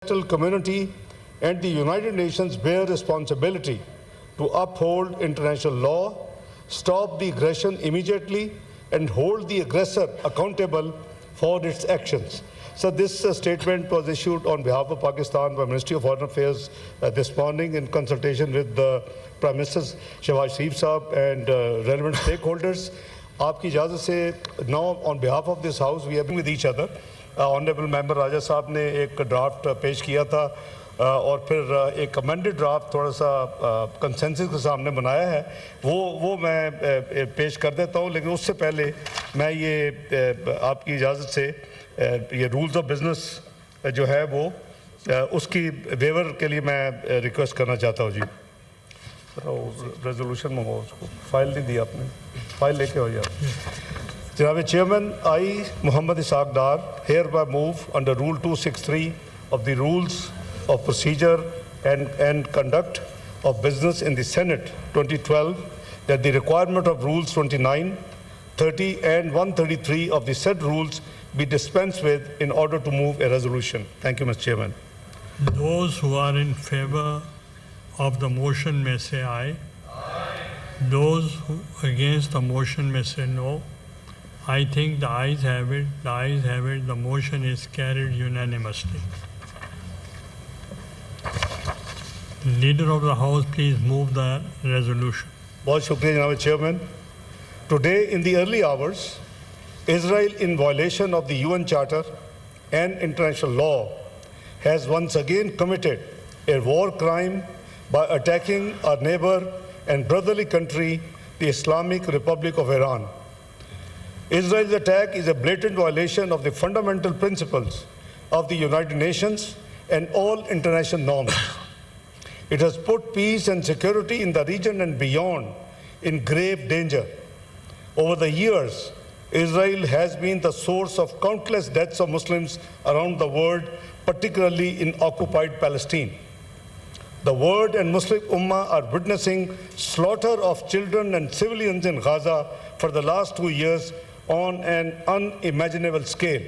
international community and the United Nations bear responsibility to uphold international law, stop the aggression immediately, and hold the aggressor accountable for its actions. So this statement was issued on behalf of Pakistan by Ministry of Foreign Affairs this morning in consultation with the Prime Minister Shehbaz Sharif Saab and relevant stakeholders. आपकी इजाज़त से now on behalf of this house we have been with each other. Honourable member Raja Sahab ने एक draft पेश किया था और फिर एक अमेंडेड ड्राफ्ट थोड़ा सा कंसेंसस के सामने बनाया है, वो मैं पेश कर देता हूँ। लेकिन उससे पहले मैं ये आपकी इजाज़त से ये रूल्स ऑफ बिज़नेस जो है वो उसकी वेवर के लिए मैं रिक्वेस्ट करना चाहता हूँ। जी रेजोल्यूशन मंगवाओ, उसको फाइल नहीं दी आपने, फाइल लेके हो यार। जनाब chairman, I Muhammad Ishaq Dar hereby move under Rule 263 of the Rules of Procedure and Conduct of Business in the Senate 2012 that the requirement of Rules 29, 30 and 133 of the said rules be dispensed with in order to move a resolution. Thank you, Mr. Chairman. Those who are in favor of the motion may say aye. Those who against the motion may say no. I think the ayes have it. The ayes have it. The motion is carried unanimously. Leader of the House, please move the resolution. बहुत शुक्रिया जनाब chairman. Today in the early hours, Israel, in violation of the UN Charter and international law, has once again committed a war crime by attacking our neighbor and brotherly country, the Islamic Republic of Iran. Israel's attack is a blatant violation of the fundamental principles of the United Nations and all international norms. It has put peace and security in the region and beyond in grave danger. Over the years, Israel has been the source of countless deaths of Muslims around the world, particularly in occupied Palestine. The world and Muslim Ummah are witnessing slaughter of children and civilians in Gaza for the last 2 years on an unimaginable scale.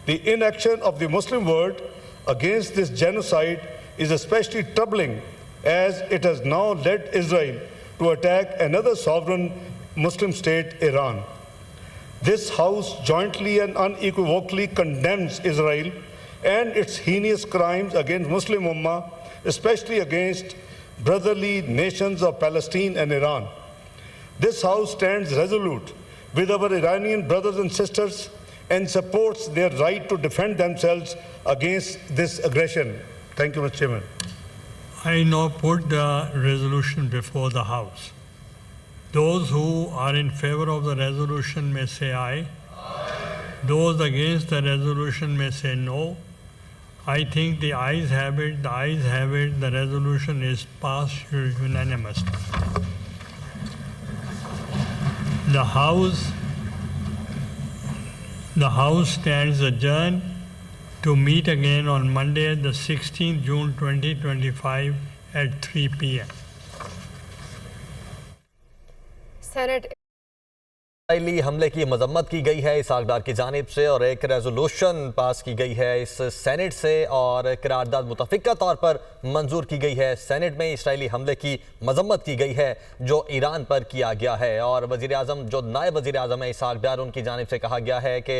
The inaction of the Muslim world against this genocide is especially troubling as it has now led Israel to attack another sovereign Muslim state, Iran. This House jointly and unequivocally condemns Israel and its heinous crimes against Muslim Ummah, especially against brotherly nations of Palestine and Iran. This House stands resolute with our Iranian brothers and sisters and supports their right to defend themselves against this aggression. Thank you, Mr. Chairman. I now put the resolution before the House. Those who are in favor of the resolution may say aye. Those against the resolution may say no. I think the ayes have it. The ayes have it. The resolution is passed unanimously. The House stands adjourned to meet again on Monday, the 16th June 2025 at 3 p.m. Senate Israeli हमले की मजम्मत की गई है इसहाक डार की जानिब से और एक रेजोल्यूशन पास की गई है इस सेनेट से और करारदाद मुतफ़िका तौर पर मंजूर की गई है। सेनेट में इसराइली हमले की मजम्मत की गई है जो ईरान पर किया गया है और वज़ीर आज़म जो नायब वज़ीर आज़म है इसहाक डार, उनकी जानिब से कहा गया है कि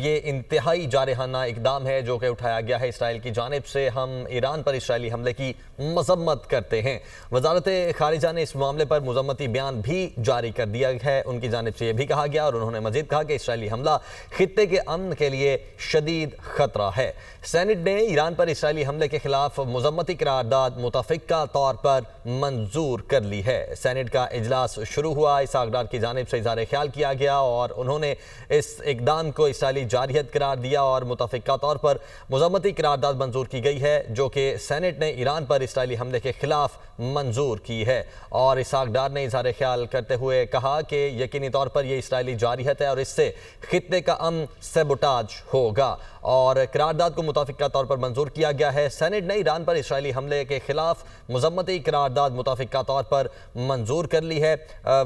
ये इंतहाई जारहाना इकदाम है जो कि उठाया गया है इसराइल की जानिब से। हम ईरान पर इसराइली हमले की मजम्मत करते हैं। वजारत खारिजा ने इस मामले पर मजम्मती बयान भी जारी कर दिया है। उनकी जानिब से यह भी कहा गया और उन्होंने मजीद कहा कि इसराइली हमला खित्ते के अमन के लिए शदीद खतरा है। सेनेट ने ईरान पर इसराइली हमले के खिलाफ मजम्मती करारदाद मुतफ़िका तौर पर मंजूर कर ली है। सेनेट का इजलास शुरू हुआ, इसहाक डार की जानिब से इज़हार ख्याल किया गया और उन्होंने इस इकदाम को इसराइली जारहियत करार दिया और मुतफ़िका तौर पर मजम्मती करारदाद मंजूर की गई है जो कि सेनेट ने ईरान पर इसराइली हमले के खिलाफ मंजूर की है। और इसहाक डार ने इज़हार ख्याल करते हुए कहा कि यकीनी तौर पर यह इसराइली जारहियत है और इससे खित्ते का अमन सबोटाज होगा और करारदाद को मुताफिका तौर पर मंजूर किया गया है। सेनेट ने ईरान पर इसराइली हमले के खिलाफ मजम्मती करारदाद मुताफिका तौर पर मंजूर कर ली है।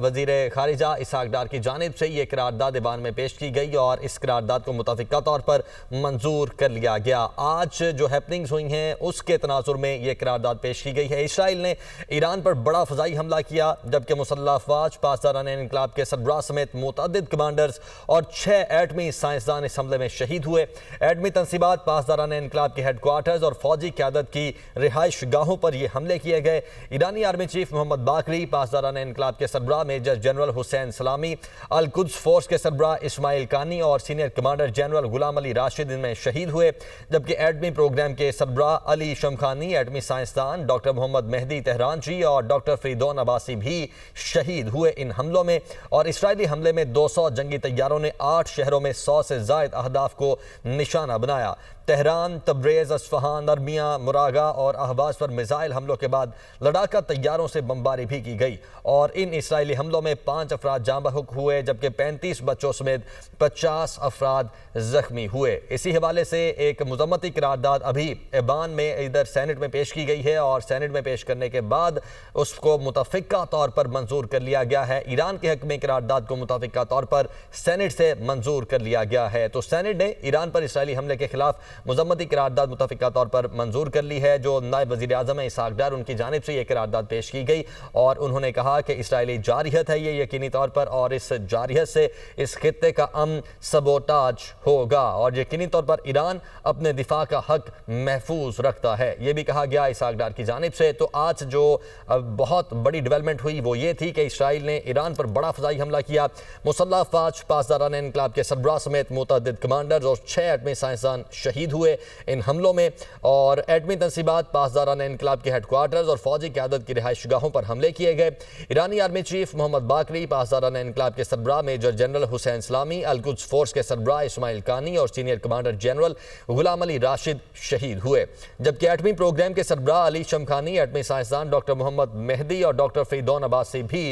वजीर खारिजा इसहाक डार की जानिब से ये करारदाद ईरान में पेश की गई और इस करारदाद को मुताफिका तौर पर मंजूर कर लिया गया। आज जो हैपनिंग्स हुई हैं उसके तनाजुर में ये करारदाद पेश की गई है। इसराइल ने ईरान पर बड़ा फ़ज़ाई हमला किया, जबकि मुसल्लह अफवाज, पासदारान इनकलाब के सरबराह समेत मुतअद्दिद कमांडर्स और 6 एटमी साइंसदान इस हमले में शहीद हुए। एटमी तंसीबात, पासदारान इनकलाब के हेडक्वार्टर्स और फौजी क़यादत की रिहाइश गाहों पर यह हमले किए गए। ईरानी आर्मी चीफ मोहम्मद बाकरी, पासदारान इनकलाब के सरबराह मेजर जनरल हुसैन सलामी, अल कुद्स फोर्स के सरबराह इस्माइल कानी और senior commander general Ghulam Ali Rashid इनमें शहीद हुए। जबकि एटमी प्रोग्राम के सरबराह अली शमखानी, एटमी साइंसदान डॉक्टर मोहम्मद मेहदी तेहरानची और डॉक्टर फरीदौन अब्बासी भी शहीद हुए इन हमलों में। और इसराइली हमले में 200 जंगी तैयारों ने 8 शहरों में 100 से ज़ायद अहदाफ को निशाना बनाया। तेहरान, तब्रेज़, अस्फहान, अरमिया, मुरागा और अहवाज पर मिसाइल हमलों के बाद लड़ाका तैयारों से बमबारी भी की गई और इन इसराइली हमलों में 5 अफराद जाँ बहक हुए, जबकि 35 बच्चों समेत 50 अफराद जख्मी हुए। इसी हवाले से एक मजम्मती करारदाद अभी ईरान में इधर सेनेट में पेश की गई है और सेनेट में पेश करने के बाद उसको मुतफिका तौर पर मंजूर कर लिया गया है। ईरान के हक में करारदाद को मुतफिका तौर पर सेनेट से मंजूर कर लिया गया है। तो सेनेट ने ईरान पर इसराइली हमले के खिलाफ मजम्मती करारदाद मुतफिका तौर पर मंजूर कर ली है। जो नायब वज़ीर आज़म है इसहाक डार, उनकी जानिब से यह करारदाद पेश की गई और उन्होंने कहा कि इसराइली जारहियत है ये यकीनी तौर पर, और इस जारहियत से इस खित्ते का अमन सबोटाज होगा और यकीनी तौर पर ईरान अपने दिफा का हक महफूज रखता है, ये भी कहा गया इसहाक डार की जानिब से। तो आज जो बहुत बड़ी डेवलपमेंट हुई वो ये थी कि इसराइल ने ईरान पर बड़ा फ़ज़ाई हमला किया। मुसल्लह अफवाज, पासदारान इनकलाब के सरबराह समेत मुतअद्दिद कमांडर्स और 6 एटमी साइंसदान शहीद हुए इन हमलों में और एटमी तंसीबात, पासदारान इनकलाब के हेडक्वार्टर्स और फौजी क़यादत की रिहाइश गाहों पर हमले किए गए। ईरानी आर्मी चीफ मोहम्मद बाकरी, पासदारान इनकलाब के सरबराह मेजर जनरल हुसैन सलामी, अल कुद्स फोर्स के सरबराह इस्माइल कानी और senior commander general Ghulam Ali Rashid शहीद हुए। जबकि एटमी प्रोग्राम के सरबराह अली शमखानी, एटमी साइंसदान डॉक्टर मोहम्मद मेहदी और डॉक्टर फरीदौन अब्बासी भी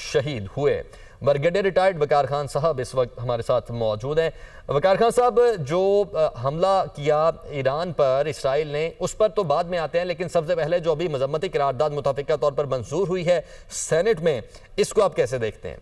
शहीद हुए। ब्रिगेडियर रिटायर्ड वकार खान साहब इस वक्त हमारे साथ मौजूद हैं। वकार खान साहब, जो हमला किया ईरान पर इसराइल ने, उस पर तो बाद में आते हैं, लेकिन सबसे पहले जो अभी मजम्मती करारदाद मुतफिका तौर पर मंजूर हुई है सेनेट में, इसको आप कैसे देखते हैं?